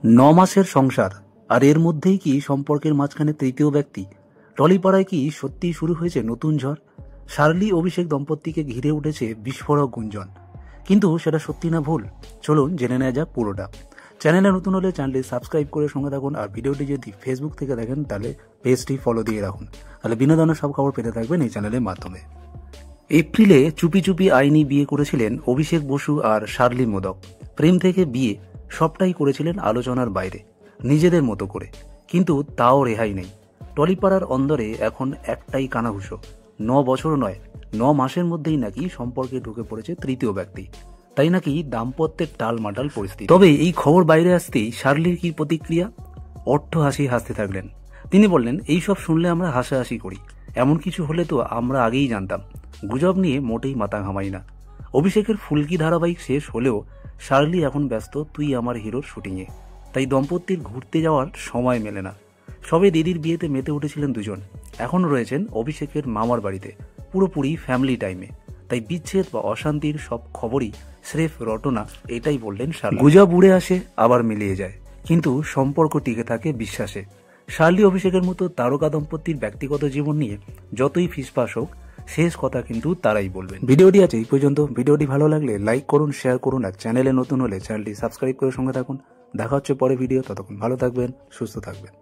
9 মাসের সংসার, আর এর মধ্যেই কি সম্পর্কের মাঝখানে তৃতীয় ব্যক্তি? টলিপাড়ায় কি সত্যিই শুরু হয়েছে নতুন ঝড়? শার্লি অভিষেক দম্পতিকে ঘিরে উঠেছে বিস্ফোরক গুঞ্জন, কিন্তু সেটা সত্যি না ভুল? চলুন জেনে নেওয়া যাক পুরোটা। চ্যানেলে নতুন হলে চ্যানেলটি সাবস্ক্রাইব করে সঙ্গে থাকুন, আর ভিডিওটি যদি ফেসবুক থেকে দেখেন তাহলে পেজটি ফলো দিয়ে রাখুন, তাহলে বিনোদনের সব খবর পেতে থাকবেন এই চ্যানেলের মাধ্যমে। এপ্রিলে চুপি চুপি আইনি বিয়ে করেছিলেন অভিষেক বসু আর শার্লি মোদক। প্রেম থেকে বিয়ে সবটাই করেছিলেন আলোচনার বাইরে, নিজেদের মতো করে, কিন্তু তাও রেহাই নেই। টলিপাড়ার অন্দরে এখন একটাই কানাঘুষো, 9 বছর নয়, 9 মাসের মধ্যেই নাকি সম্পর্কে ঢুকে পড়েছে তৃতীয় ব্যক্তি। তাই নাকি দাম্পত্যের টালমাটাল পরিস্থিতি। তবে এই খবর বাইরে আসতেই শার্লির কি প্রতিক্রিয়া? অট্ট হাসি হাসতে থাকলেন। তিনি বললেন, এইসব শুনলে আমরা হাসাহাসি করি, এমন কিছু হলে তো আমরা আগেই জানতাম। গুজব নিয়ে মোটেই মাথা ঘামাই না। অভিষেকের ফুলকি ধারাবাহিক শেষ হলেও শার্লি এখন ব্যস্ত তুই আমার হিরোর শুটিংয়ে, তাই দম্পতির ঘুরতে যাওয়ার সময় মেলে না। সবে দিদির বিয়েতে মেতে উঠেছিলেন দুজন, এখন রয়েছেন অভিষেকের মামার বাড়িতে, পুরোপুরি ফ্যামিলি টাইমে। তাই বিচ্ছেদ বা অশান্তির সব খবরই স্রেফ রটনা, এটাই বললেন শার্লি। গুজব উড়ে আসে আবার মিলিয়ে যায়, কিন্তু সম্পর্ক টিকে থাকে বিশ্বাসে। শার্লি অভিষেকের মতো তারকা দম্পতির ব্যক্তিগত জীবন নিয়ে যতই ফিসফাস হোক, শেষ কথা কিন্তু তারাই বলবেন। ভিডিওটি আছে এই পর্যন্ত। ভিডিওটি ভালো লাগলে লাইক করুন, শেয়ার করুন, আর চ্যানেলে নতুন হলে চ্যানেলটি সাবস্ক্রাইব করে সঙ্গে থাকুন। দেখা হচ্ছে পরে ভিডিও, ততক্ষণ ভালো থাকবেন, সুস্থ থাকবেন।